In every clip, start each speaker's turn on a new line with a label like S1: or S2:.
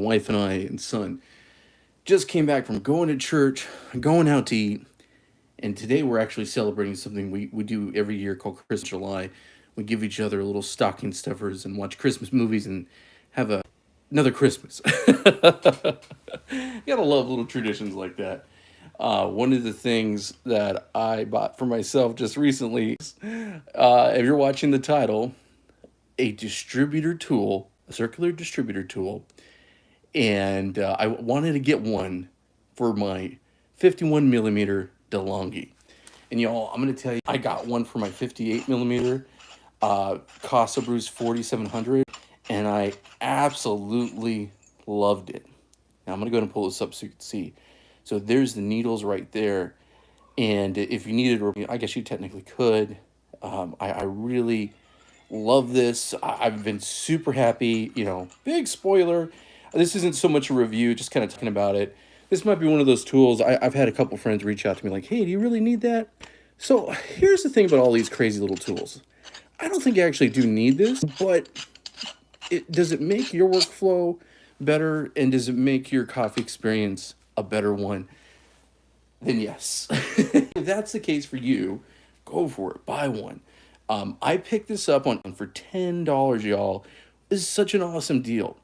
S1: wife and I and son just came back from going to church, going out to eat, and today we're actually celebrating something we do every year called Christmas July. We give each other little stocking stuffers and watch Christmas movies and have another Christmas. Gotta love little traditions like that. One of the things that I bought for myself just recently, if you're watching the title, a distributor tool, a circular distributor tool, and I wanted to get one for my 51mm Delonghi. And y'all, I'm gonna tell you, I got one for my 58mm Casa Brews 4700, and I absolutely loved it. Now I'm gonna go ahead and pull this up so you can see. So there's the needles right there, and if you needed, I guess you technically could. I really love this. I've been super happy. You know, big spoiler. This isn't so much a review, just kind of talking about it. This might be one of those tools. I've had a couple friends reach out to me like, hey, do you really need that? So here's the thing about all these crazy little tools. I don't think you actually do need this, but does it make your workflow better, and does it make your coffee experience a better one? Then yes. If that's the case for you, go for it. Buy one. I picked this up on for $10, y'all. This is such an awesome deal.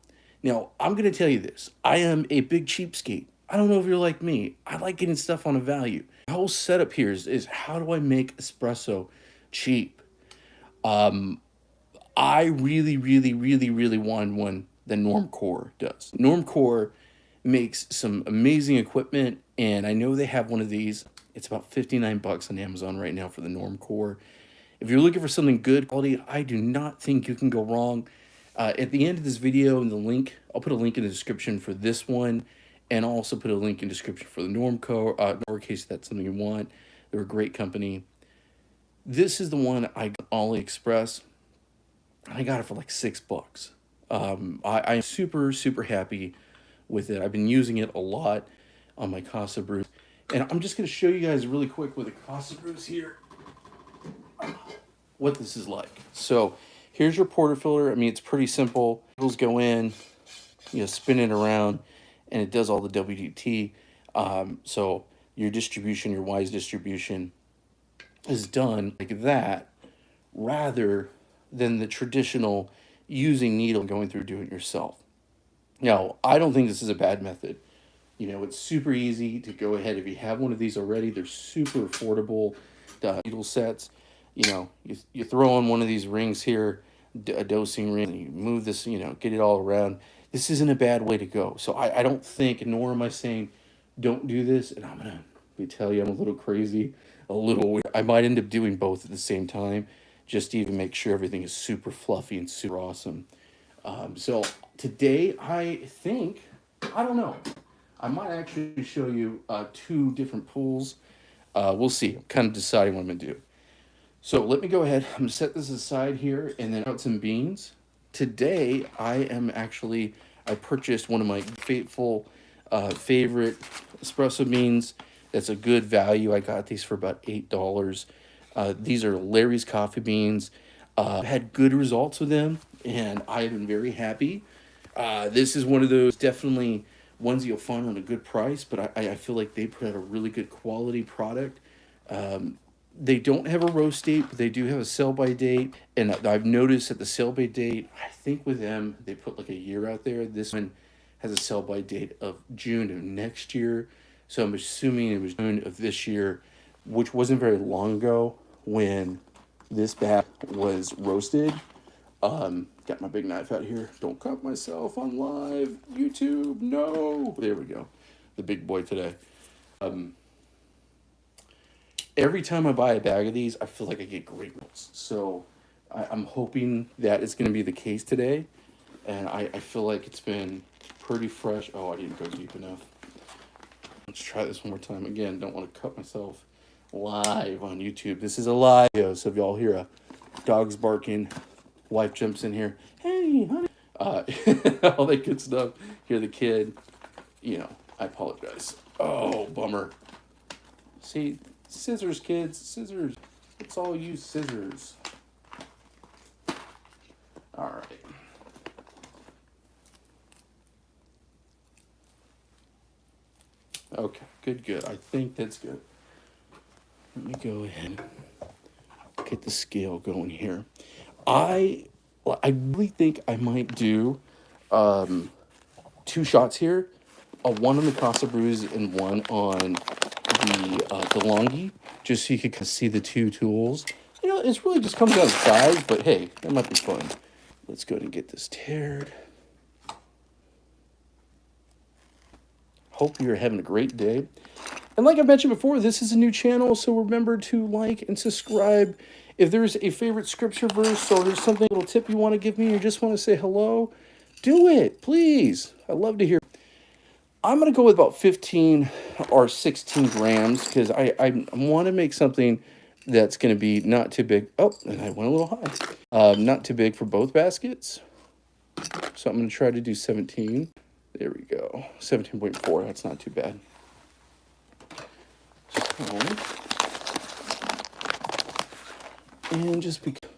S1: Now, I'm going to tell you this. I am a big cheapskate. I don't know if you're like me. I like getting stuff on a value. The whole setup here is how do I make espresso cheap? I really, really, really, really wanted one that Normcore does. Normcore makes some amazing equipment, and I know they have one of these. It's about 59 bucks on Amazon right now for the Normcore. If you're looking for something good quality, I do not think you can go wrong. At the end of this video, in the link, I'll put a link in the description for this one, and I'll also put a link in the description for the Normcore, in case that's something you want. They're a great company. This is the one I got on AliExpress. I got it for like $6. I'm super, super happy with it. I've been using it a lot on my Casa Brews. And I'm just going to show you guys really quick with the Casa Brews here what this is like. So here's your portafilter. I mean, it's pretty simple. Needles go in, you know, spin it around, and it does all the WDT. So your distribution, your wise distribution is done like that, rather than the traditional using needle and going through doing it yourself. Now, I don't think this is a bad method. You know, it's super easy to go ahead. If you have one of these already, they're super affordable needle sets. You know, you throw on one of these rings here, a dosing ring, and you move this, you know, get it all around. This isn't a bad way to go. So I don't think, nor am I saying don't do this. And I'm going to tell you, I'm a little crazy, a little weird. I might end up doing both at the same time, just to even make sure everything is super fluffy and super awesome. So today, I think, I don't know, I might actually show you two different pools. We'll see. I'm kind of deciding what I'm going to do. So let me go ahead. I'm going to set this aside here and then out some beans. Today, I purchased one of my favorite espresso beans. That's a good value. I got these for about $8. These are Larry's coffee beans. I've had good results with them, and I have been very happy. This is one of those definitely ones you'll find on a good price, but I feel like they put out a really good quality product. They don't have a roast date, but they do have a sell-by date. And I've noticed that the sell-by date, I think with them, they put like a year out there. This one has a sell-by date of June of next year. So I'm assuming it was June of this year, which wasn't very long ago when this batch was roasted. Got my big knife out here. Don't cut myself on live YouTube. No. There we go. The big boy today. Every time I buy a bag of these, I feel like I get great results. So I'm hoping that it's going to be the case today. And I feel like it's been pretty fresh. Oh, I didn't go deep enough. Let's try this one more time. Again, don't want to cut myself live on YouTube. This is a live video, so if y'all hear a dog's barking, wife jumps in here, hey, honey, all that good stuff. Hear the kid, you know, I apologize. Oh, bummer. See, scissors, kids, scissors. Let's all use scissors. All right. Okay, good, good. I think that's good. Let me go ahead and get the scale going here. I I really think I might do two shots here, one on the Casa Brews and one on the DeLonghi, just so you can kind of see the two tools. You know, it's really just comes down to size, but hey, that might be fun. Let's go ahead and get this teared. Hope you're having a great day. And like I mentioned before, this is a new channel, so remember to like and subscribe. If there's a favorite scripture verse or there's something, a little tip you want to give me or just want to say hello, do it, please. I love to hear. I'm going to go with about 15 or 16 grams because I want to make something that's going to be not too big. Oh, and I went a little high. Not too big for both baskets. So I'm going to try to do 17. There we go. 17.4. That's not too bad. So, and just because,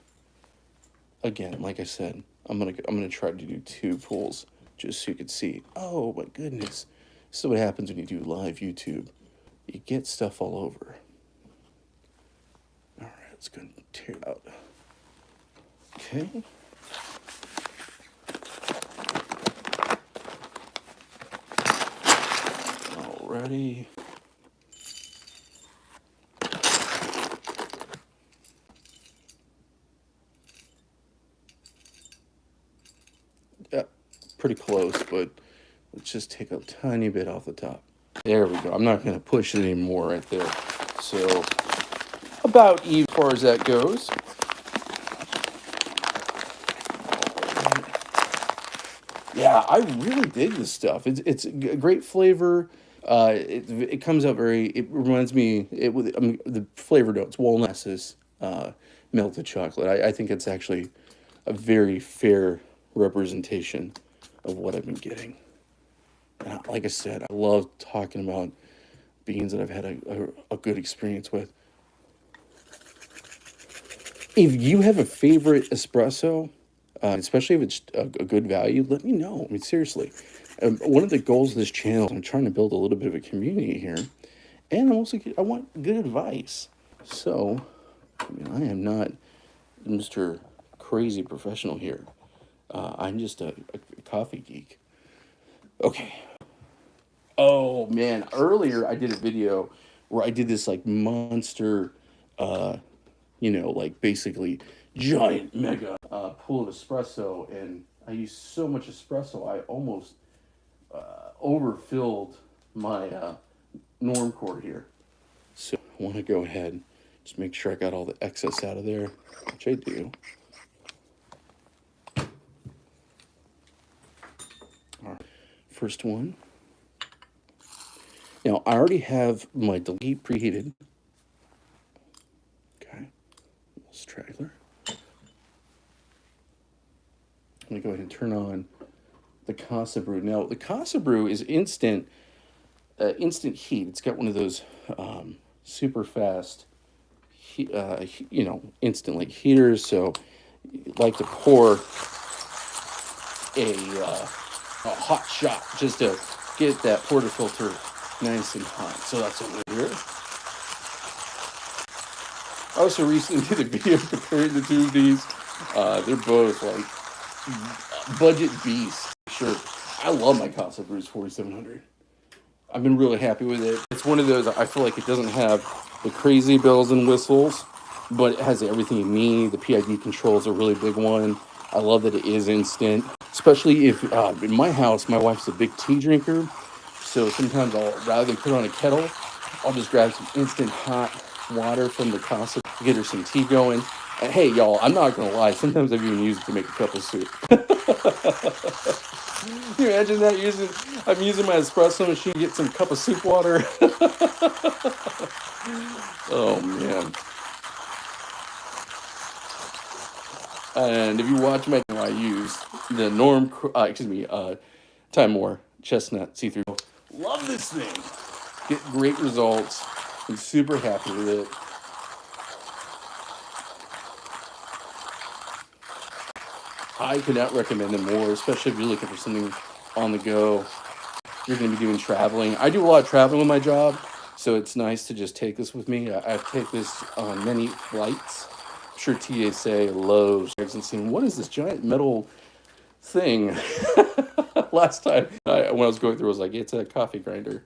S1: again, like I said, I'm gonna try to do two pulls just so you can see. Oh my goodness, this is what happens when you do live YouTube. You get stuff all over. All right, let's go and tear it out. Okay. Alrighty. Yeah, pretty close, but let's just take a tiny bit off the top. There we go. I'm not going to push it anymore right there. So about even as far as that goes. Yeah, I really dig this stuff. It's a great flavor. It comes out very. It reminds me. The flavor notes: walnuts, melted chocolate. I think it's actually a very fair representation of what I've been getting. And like I said, I love talking about beans that I've had a good experience with. If you have a favorite espresso, especially if it's a good value, let me know. I mean, seriously. One of the goals of this channel, I'm trying to build a little bit of a community here. And I want good advice. So, I mean, I am not Mr. Crazy Professional here. I'm just a coffee geek. Okay. Oh, man. Earlier, I did a video where I did this, like, monster, like, basically giant, mega pool of espresso. And I used so much espresso, I almost overfilled my norm core here. So I want to go ahead, just make sure I got all the excess out of there, which I do. All right, first one. Now I already have my Delete preheated. Okay, straggler. I'm gonna go ahead and turn on the Casa Brew. Now the Casa Brew is instant heat. It's got one of those super fast, instant like heaters. So you like to pour a hot shot just to get that portafilter nice and hot. So that's over here. I also recently did a video comparing the two of these. They're both like budget beasts. Sure, I love my Casa Brews 4700. I've been really happy with it. It's one of those, I feel like it doesn't have the crazy bells and whistles, but it has everything you need. The PID control is a really big one. I love that it is instant, especially if, in my house, my wife's a big tea drinker. So sometimes rather than put on a kettle, I'll just grab some instant hot water from the Casa, get her some tea going. And hey, y'all, I'm not going to lie. Sometimes I've even used it to make a cup of soup. Can you imagine that? I'm using my espresso machine to get some cup of soup water. Oh, man. And if you watch my, I use the Time More Chestnut See-Through. Love this thing. Get great results. I'm super happy with it. I could not recommend them more, especially if you're looking for something on the go. you're going to be doing traveling. I do a lot of traveling with my job, so it's nice to just take this with me. I take this on many flights. I'm sure TSA loves and seeing, what is this giant metal thing? Last time when I was going through, I was like, it's a coffee grinder.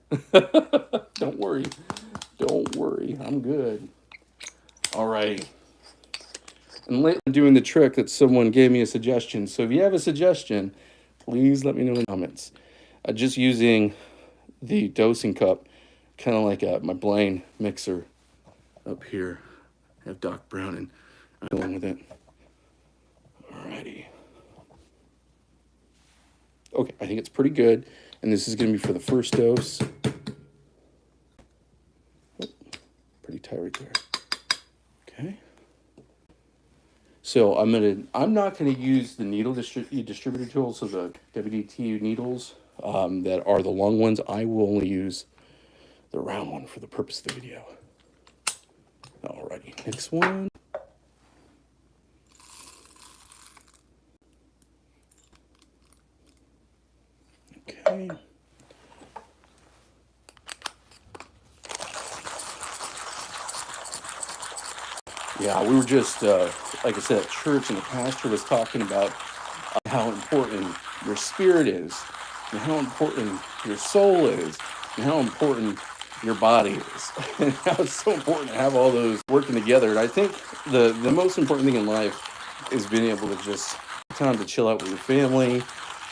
S1: Don't worry. Don't worry. I'm good. All right. And lately I'm doing the trick that someone gave me a suggestion. So if you have a suggestion, please let me know in the comments. Just using the dosing cup, kind of like my Blaine mixer up here. I have Doc Brown and I'm going with it. Alrighty. Okay, I think it's pretty good. And this is going to be for the first dose. Oh, pretty tight right there. Okay. So I'm not gonna use the needle distributor tool, so the WDT needles that are the long ones. I will only use the round one for the purpose of the video. Alrighty, next one. Okay. Yeah, we were just, like I said, at church, and the pastor was talking about how important your spirit is, and how important your soul is, and how important your body is, and how it's so important to have all those working together. And I think the most important thing in life is being able to just time to chill out with your family,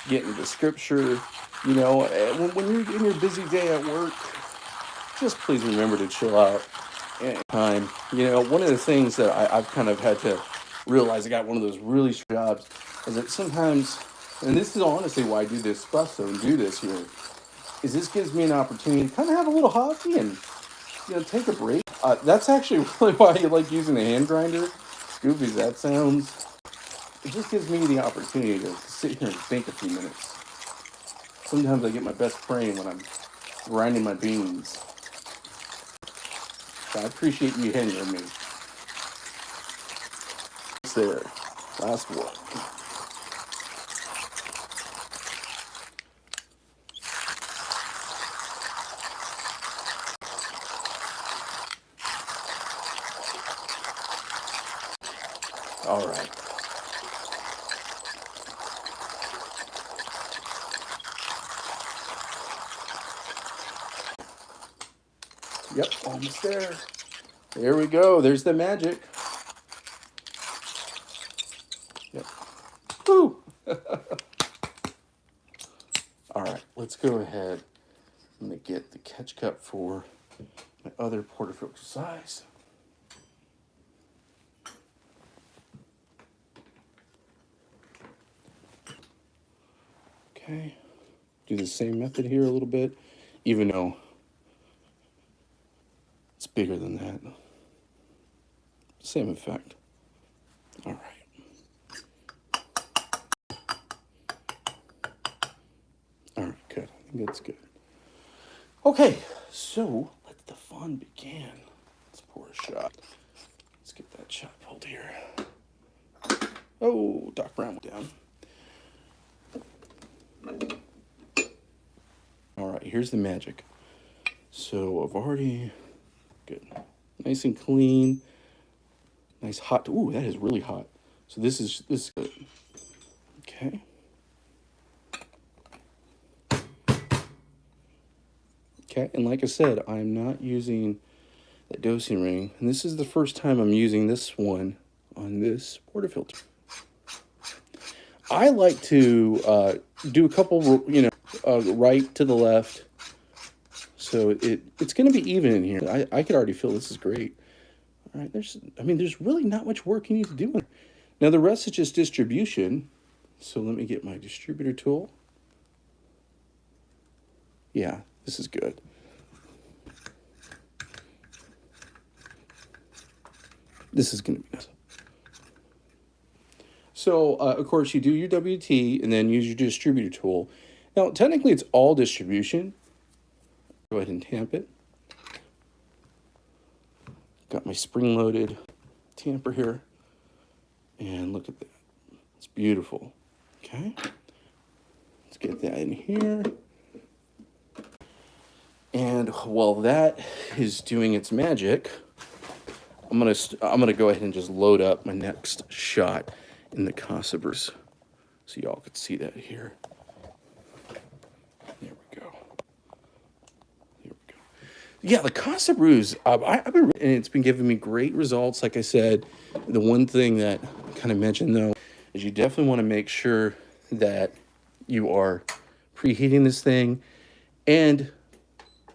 S1: get into scripture. You know, when you're in your busy day at work, just please remember to chill out and time. You know, one of the things that I've kind of had to realize, I got one of those really jobs, is that sometimes, and this is honestly why I do this espresso and do this here, is this gives me an opportunity to kind of have a little hobby and, you know, take a break. That's actually really why I like using the hand grinder. Goofy as that sounds, it just gives me the opportunity to sit here and think a few minutes. Sometimes I get my best brain when I'm grinding my beans. So I appreciate you hanging me. It's there. Last one. All right. Yep, almost there. There we go. There's the magic. Yep. Woo! All right, let's go ahead. I'm going to get the catch cup for my other portafilter size. Okay. Do the same method here a little bit, even though it's bigger than that. Same effect. All right. All right, good. I think that's good. Okay, so let the fun begin. Let's pour a shot. Let's get that shot pulled here. Oh, Doc Brown went down. All right, here's the magic. So I've already, good. Nice and clean. Nice hot. Ooh, that is really hot. So this is good. Okay. Okay, and like I said, I'm not using that dosing ring. And this is the first time I'm using this one on this portafilter. I like to do a couple, you know, right to the left. So it's going to be even in here. I could already feel this is great. All right, there's really not much work you need to do. Now the rest is just distribution. So let me get my distributor tool. Yeah, this is good. This is going to be nice. So, of course, you do your WT and then use your distributor tool. Now, technically, it's all distribution. Go ahead and tamp it. Got my spring-loaded tamper here. And look at that. It's beautiful. Okay. Let's get that in here. while that is doing its magic, I'm gonna go ahead and just load up my next shot in the Casa Brews, so y'all could see that here. There we go. Here we go. Yeah, the Casa Brews, I've been, and it's been giving me great results. Like I said, the one thing that I kind of mentioned though is you definitely want to make sure that you are preheating this thing, and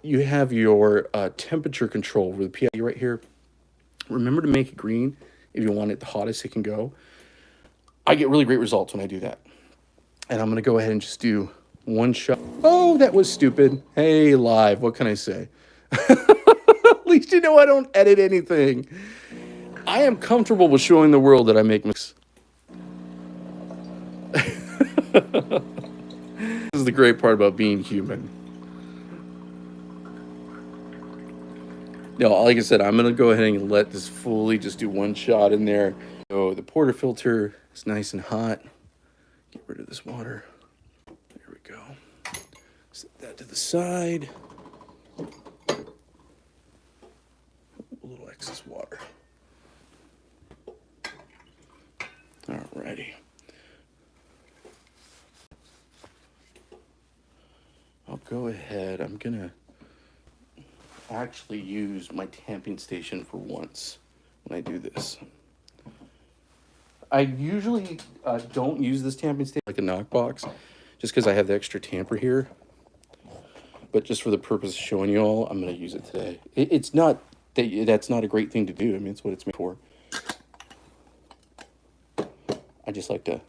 S1: you have your temperature control with the PIE right here. Remember to make it green if you want it the hottest it can go. I get really great results when I do that. And I'm going to go ahead and just do one shot. Oh, that was stupid. Hey, live. What can I say? At least you know I don't edit anything. I am comfortable with showing the world that I make mistakes. This is the great part about being human. No, like I said, I'm going to go ahead and let this fully just do one shot in there. So the porter filter is nice and hot. Get rid of this water. There we go. Set that to the side. A little excess water. Alrighty. I'll go ahead. I'm going to actually use my tamping station for once when I do this. I usually don't use this tamping station like a knockbox, just because I have the extra tamper here. But just for the purpose of showing you all, I'm going to use it today. It's not that's not a great thing to do. I mean, it's what it's made for. I just like to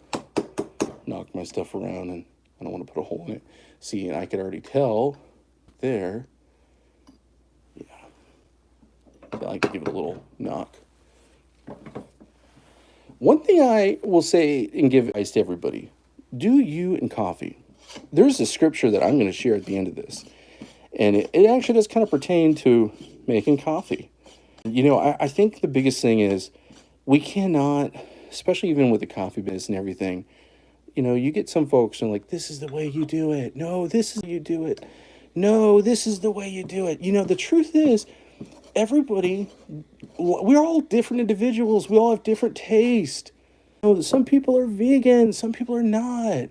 S1: knock my stuff around, and I don't want to put a hole in it. See, and I could already tell there. I like to give it a little knock. One thing I will say and give advice to everybody, do you in coffee. There's a scripture that I'm going to share at the end of this. And it actually does kind of pertain to making coffee. You know, I think the biggest thing is we cannot, especially even with the coffee business and everything, you know, you get some folks and like, this is the way you do it. No, this is how you do it. No, this is the way you do it. You know, the truth is, everybody, we're all different individuals. We all have different taste. You know, some people are vegan, some people are not.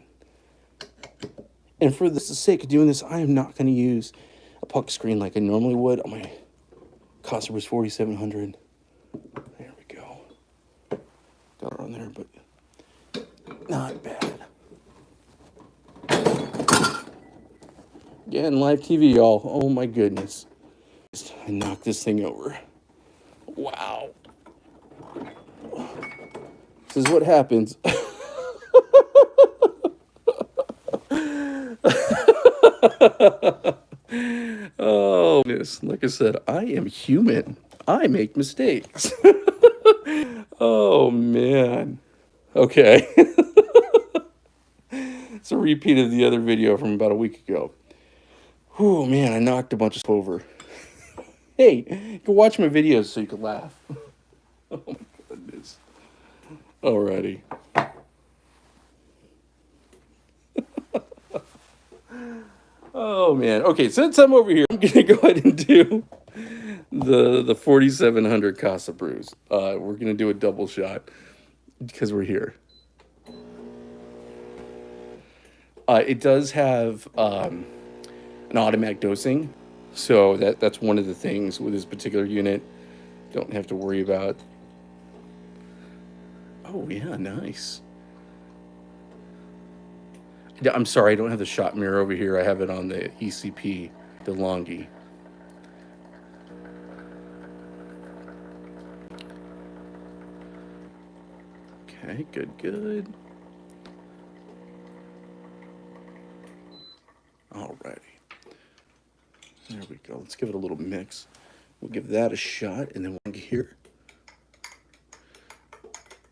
S1: And for the sake of doing this, I am not going to use a puck screen like I normally would on my Casa Brews 4700. There we go. Got it on there, but not bad. Yeah, and live TV, y'all. Oh my goodness. I knocked this thing over. Wow. This is what happens. Oh, goodness. Like I said, I am human. I make mistakes. Oh, man. Okay. It's a repeat of the other video from about a week ago. Oh, man, I knocked a bunch of stuff over. Hey, you can watch my videos so you can laugh. Oh my goodness. Alrighty. Oh man. Okay, since I'm over here, I'm gonna go ahead and do the 4700 Casa Brews. We're gonna do a double shot because we're here. It does have an automatic dosing. So that's one of the things with this particular unit. Don't have to worry about. Oh, yeah, nice. I'm sorry, I don't have the shot mirror over here. I have it on the ECP Delonghi. Okay, good. Alrighty. There we go. Let's give it a little mix. We'll give that a shot, and then we'll get here.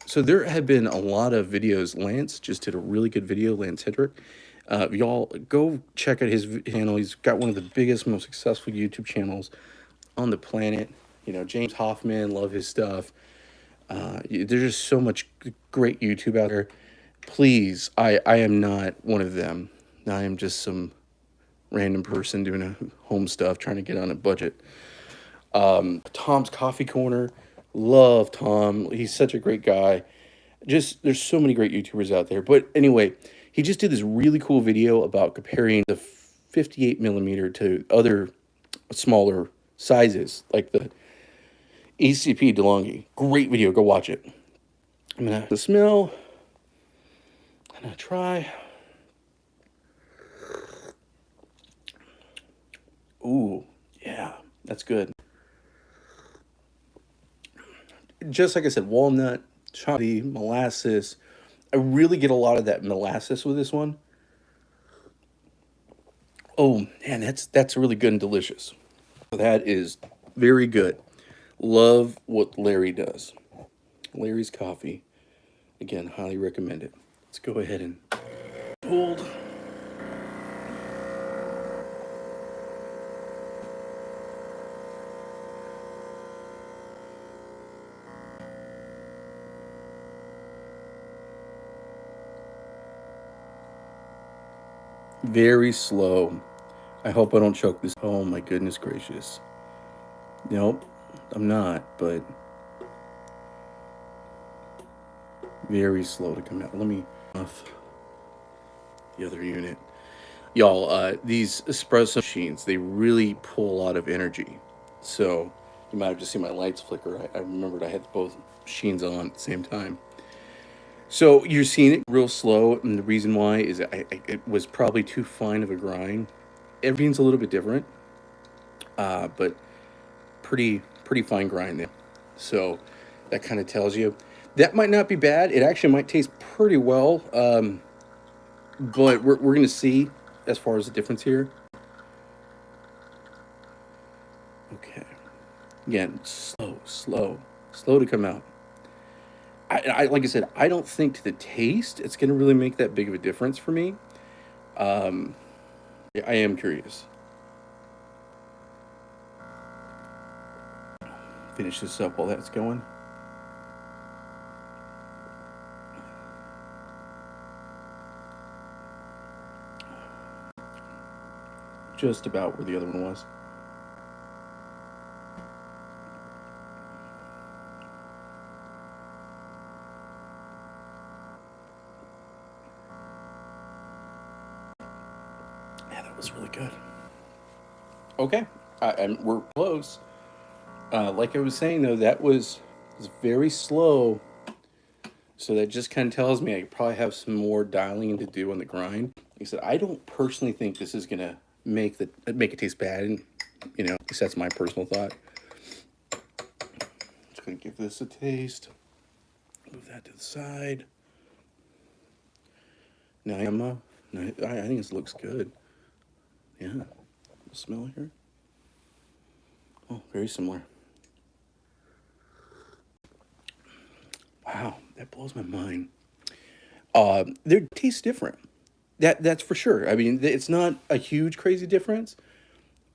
S1: So there have been a lot of videos. Lance just did a really good video, Lance Hedrick. Y'all go check out his channel. He's got one of the biggest, most successful YouTube channels on the planet. You know, James Hoffman, love his stuff. There's just so much great YouTube out there. Please, I am not one of them. I am just some random person doing a home stuff, trying to get on a budget. Tom's Coffee Corner, love Tom. He's such a great guy. Just there's so many great YouTubers out there. But anyway, he just did this really cool video about comparing the 58 millimeter to other smaller sizes, like the ECP Delonghi. Great video. Go watch it. I'm gonna have to smell. I'm gonna try. Ooh, yeah, that's good. Just like I said, walnut, chocolate, molasses. I really get a lot of that molasses with this one. Oh man, that's really good and delicious. That is very good. Love what Larry does. Larry's Coffee. Again, highly recommend it. Let's go ahead and hold. Very slow. I hope I don't choke this. Oh my goodness gracious. Nope, I'm not, but very slow to come out. Let me off the other unit. Y'all, these espresso machines, they really pull a lot of energy. So you might have just seen my lights flicker. I remembered I had both machines on at the same time. So you're seeing it real slow, and the reason why is it was probably too fine of a grind. Everything's a little bit different, but pretty fine grind there. So that kind of tells you that might not be bad. It actually might taste pretty well, but we're going to see as far as the difference here. Okay, again, slow to come out. I like I said, I don't think to the taste it's going to really make that big of a difference for me. I am curious. Finish this up while that's going. Just about where the other one was. Was really good. Okay, we're close. Like I was saying though, that was very slow. So that just kind of tells me I probably have some more dialing to do on the grind. Like I said, I don't personally think this is gonna make it taste bad, and you know, at least that's my personal thought. Just gonna give this a taste. Move that to the side. Now I think this looks good. Yeah, the smell here. Oh, very similar. Wow, that blows my mind. Their taste different. That's for sure. I mean, it's not a huge crazy difference.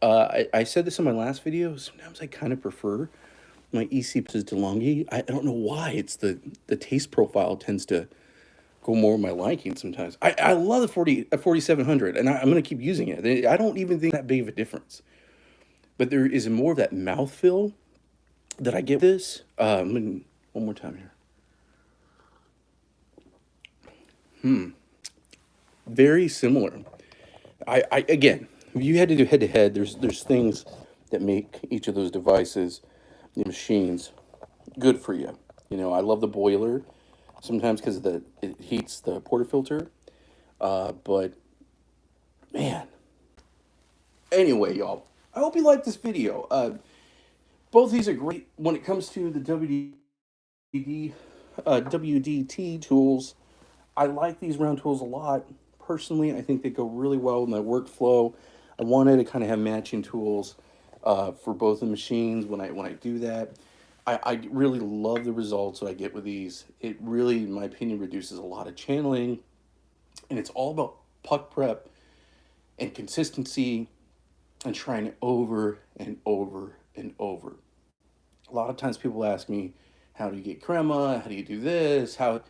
S1: I said this in my last video. Sometimes I kind of prefer my EC to Delonghi. I don't know why. It's the taste profile tends to go more of my liking sometimes. I love the 4700, and I'm going to keep using it. I don't even think that big of a difference. But there is more of that mouthfeel that I get this. One more time here. Very similar. I again, if you had to do head to head, there's things that make each of those devices, the machines, good for you. You know, I love the boiler. Sometimes because it heats the portafilter, but man. Anyway, y'all, I hope you liked this video. Both these are great when it comes to the WDT tools. I like these round tools a lot. Personally, I think they go really well with my workflow. I wanted to kind of have matching tools for both the machines when I do that. I really love the results that I get with these. It really, in my opinion, reduces a lot of channeling. And it's all about puck prep and consistency and trying it over and over and over. A lot of times people ask me, how do you get crema? How do you do this? Try.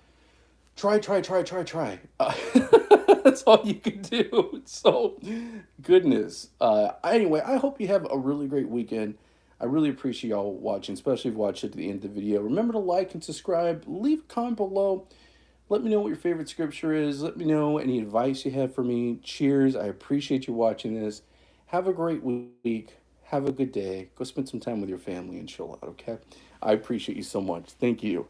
S1: That's all you can do. So, goodness. Anyway, I hope you have a really great weekend. I really appreciate y'all watching, especially if you watched it to the end of the video. Remember to like and subscribe. Leave a comment below. Let me know what your favorite scripture is. Let me know any advice you have for me. Cheers. I appreciate you watching this. Have a great week. Have a good day. Go spend some time with your family and chill out, okay? I appreciate you so much. Thank you.